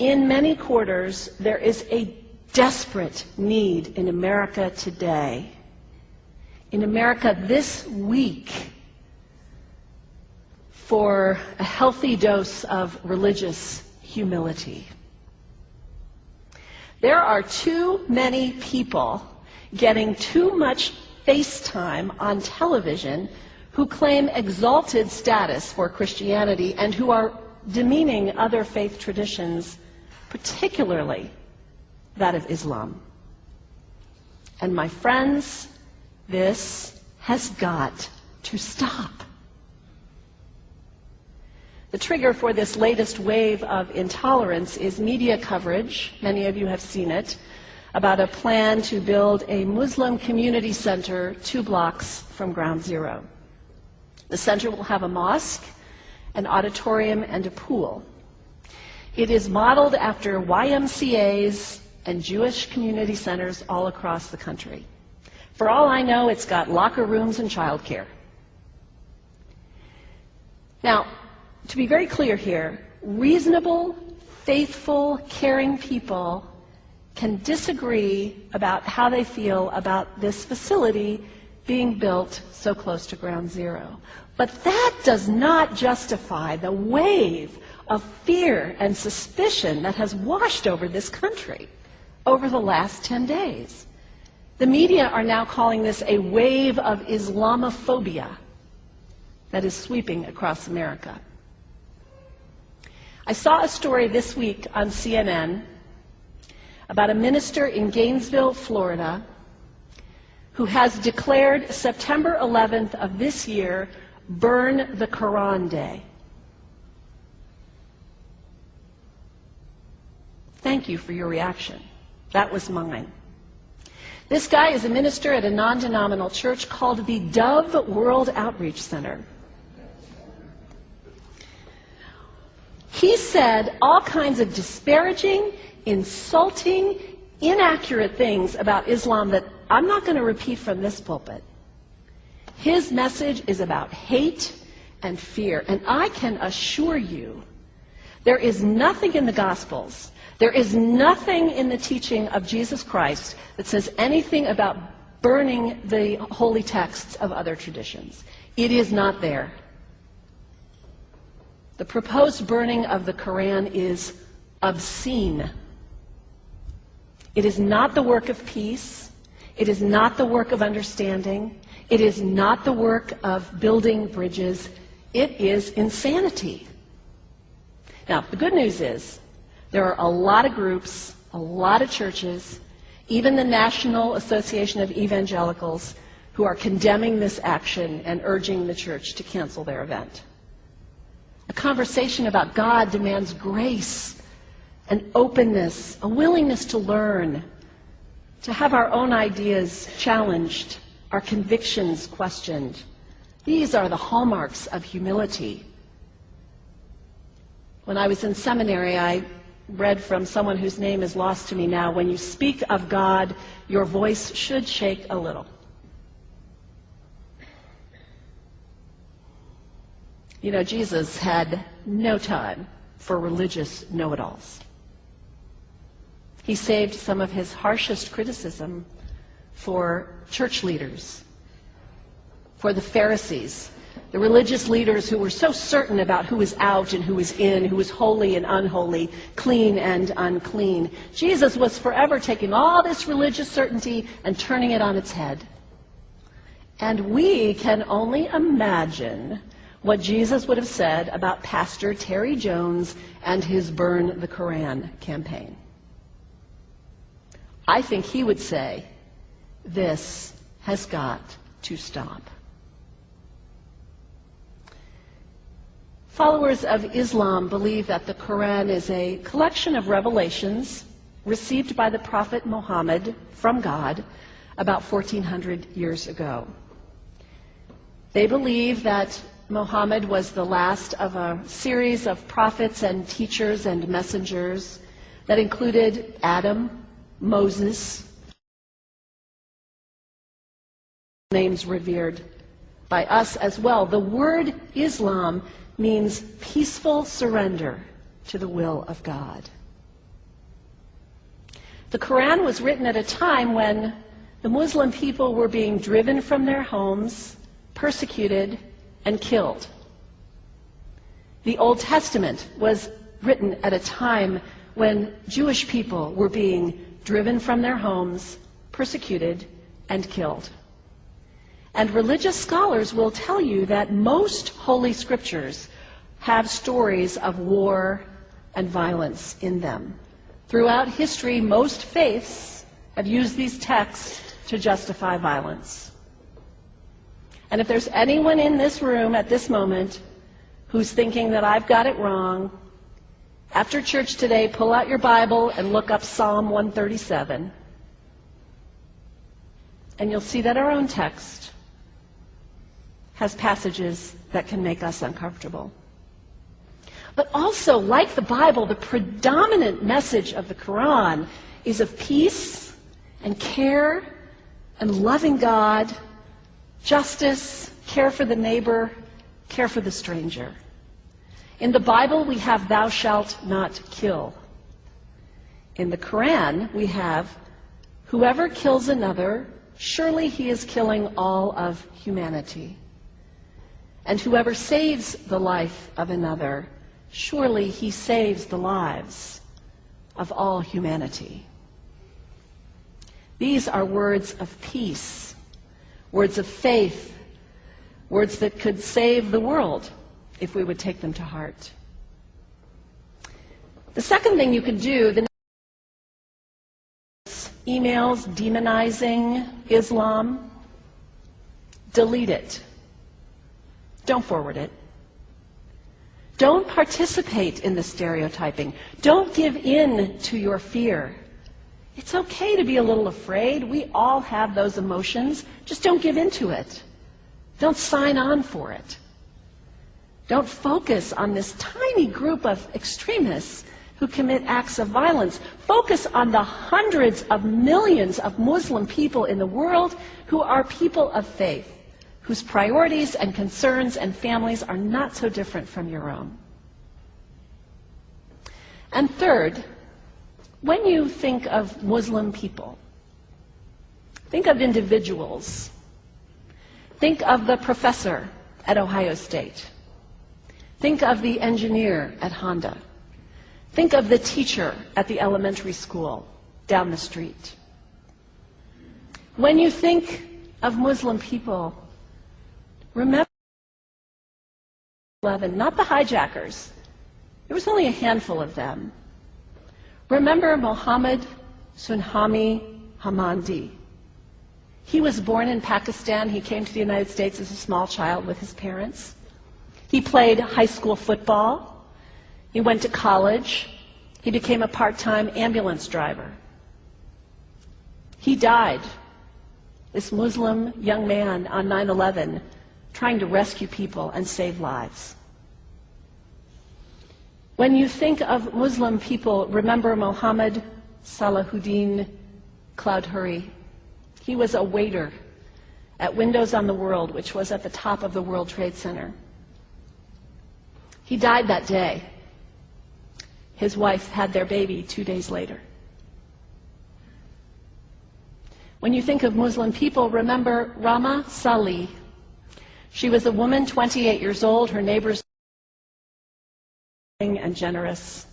In many quarters, there is a desperate need in America today, in America this week, for a healthy dose of religious humility. There are too many people getting too much face time on television who claim exalted status for Christianity and who are demeaning other faith traditions, particularly that of Islam. And my friends, this has got to stop. The trigger for this latest wave of intolerance is media coverage, many of you have seen it, about a plan to build a Muslim community center 2 blocks from Ground Zero. The center will have a mosque, an auditorium, and a pool. It is modeled after YMCAs and Jewish community centers all across the country. For all I know, it's got locker rooms and childcare. Now, to be very clear here, reasonable, faithful, caring people can disagree about how they feel about this facility being built so close to Ground Zero. But that does not justify the wave of fear and suspicion that has washed over this country over the last 10 days. The media are now calling this a wave of Islamophobia that is sweeping across America. I saw a story this week on CNN about a minister in Gainesville, Florida, who has declared September 11th of this year Burn the Quran Day. Thank you for your reaction. That was mine. This guy is a minister at a non-denominational church called the Dove World Outreach Center. He said all kinds of disparaging, insulting, inaccurate things about Islam that I'm not going to repeat from this pulpit. His message is about hate and fear, and I can assure you there is nothing in the Gospels, there is nothing in the teaching of Jesus Christ that says anything about burning the holy texts of other traditions. It is not there. The proposed burning of the Quran is obscene. It is not the work of peace. It is not the work of understanding. It is not the work of building bridges. It is insanity. Now, the good news is there are a lot of groups, a lot of churches, even the National Association of Evangelicals, who are condemning this action and urging the church to cancel their event. A conversation about God demands grace and openness, a willingness to learn, to have our own ideas challenged, our convictions questioned. These are the hallmarks of humility. When I was in seminary, I read from someone whose name is lost to me now, when you speak of God, your voice should shake a little. You know, Jesus had no time for religious know-it-alls. He saved some of his harshest criticism for church leaders, for the Pharisees, the religious leaders who were so certain about who was out and who was in, who was holy and unholy, clean and unclean. Jesus was forever taking all this religious certainty and turning it on its head. And we can only imagine what Jesus would have said about Pastor Terry Jones and his Burn the Quran campaign. I think he would say, this has got to stop. Followers of Islam believe that the Quran is a collection of revelations received by the Prophet Muhammad from God about 1400 years ago. They believe that Muhammad was the last of a series of prophets and teachers and messengers that included Adam, Moses, names revered by us as well. The word Islam means peaceful surrender to the will of God. The Quran was written at a time when the Muslim people were being driven from their homes, persecuted, and killed. The Old Testament was written at a time when Jewish people were being driven from their homes, persecuted, and killed. And religious scholars will tell you that most Holy Scriptures have stories of war and violence in them. Throughout history, most faiths have used these texts to justify violence. And if there's anyone in this room at this moment who's thinking that I've got it wrong, after church today, pull out your Bible and look up Psalm 137. And you'll see that our own text has passages that can make us uncomfortable. But also, like the Bible, the predominant message of the Quran is of peace and care and loving God, justice, care for the neighbor, care for the stranger. In the Bible, we have thou shalt not kill. In the Quran, we have whoever kills another, surely he is killing all of humanity. And whoever saves the life of another, surely he saves the lives of all humanity. These are words of peace, words of faith, words that could save the world if we would take them to heart. The second thing you can do, the emails demonizing Islam, delete it. Don't forward it. Don't participate in the stereotyping. Don't give in to your fear. It's okay to be a little afraid. We all have those emotions. Just don't give in to it. Don't sign on for it. Don't focus on this tiny group of extremists who commit acts of violence. Focus on the hundreds of millions of Muslim people in the world who are people of faith, whose priorities and concerns and families are not so different from your own. And third, when you think of Muslim people, think of individuals. Think of the professor at Ohio State. Think of the engineer at Honda. Think of the teacher at the elementary school down the street. When you think of Muslim people, remember 11, not the hijackers. There was only a handful of them. Remember Mohammed Sunhami Hamandi. He was born in Pakistan. He came to the United States as a small child with his parents. He played high school football. He went to college. He became a part-time ambulance driver. He died, this Muslim young man, on 9/11, trying to rescue people and save lives. When you think of Muslim people, remember Mohammed Salahuddin Cloudhurry. He was a waiter at Windows on the World, which was at the top of the World Trade Center. He died that day. His wife had their baby 2 days later. When you think of Muslim people, remember Rama Salih. She was a woman, 28 years old. Her neighbors were and generous.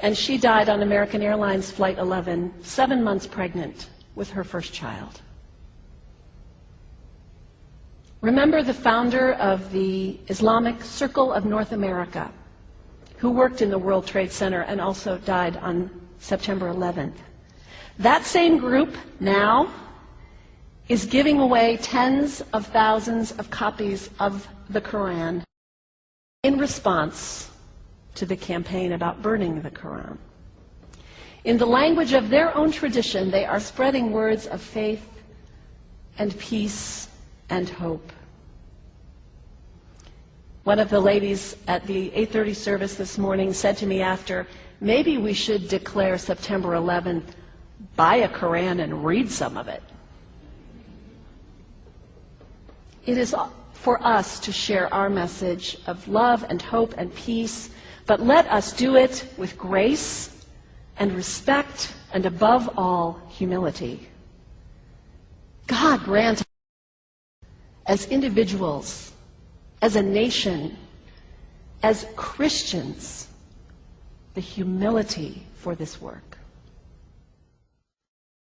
And she died on American Airlines Flight 11, 7 months pregnant with her first child. Remember the founder of the Islamic Circle of North America, who worked in the World Trade Center and also died on September 11th. That same group now is giving away tens of thousands of copies of the Quran in response to the campaign about burning the Quran. In the language of their own tradition, they are spreading words of faith and peace and hope. One of the ladies at the 8:30 service this morning said to me after, maybe we should declare September 11th, buy a Quran and read some of it. It is for us to share our message of love and hope and peace, but let us do it with grace and respect and above all, humility. God grant us, as individuals, as a nation, as Christians, the humility for this work.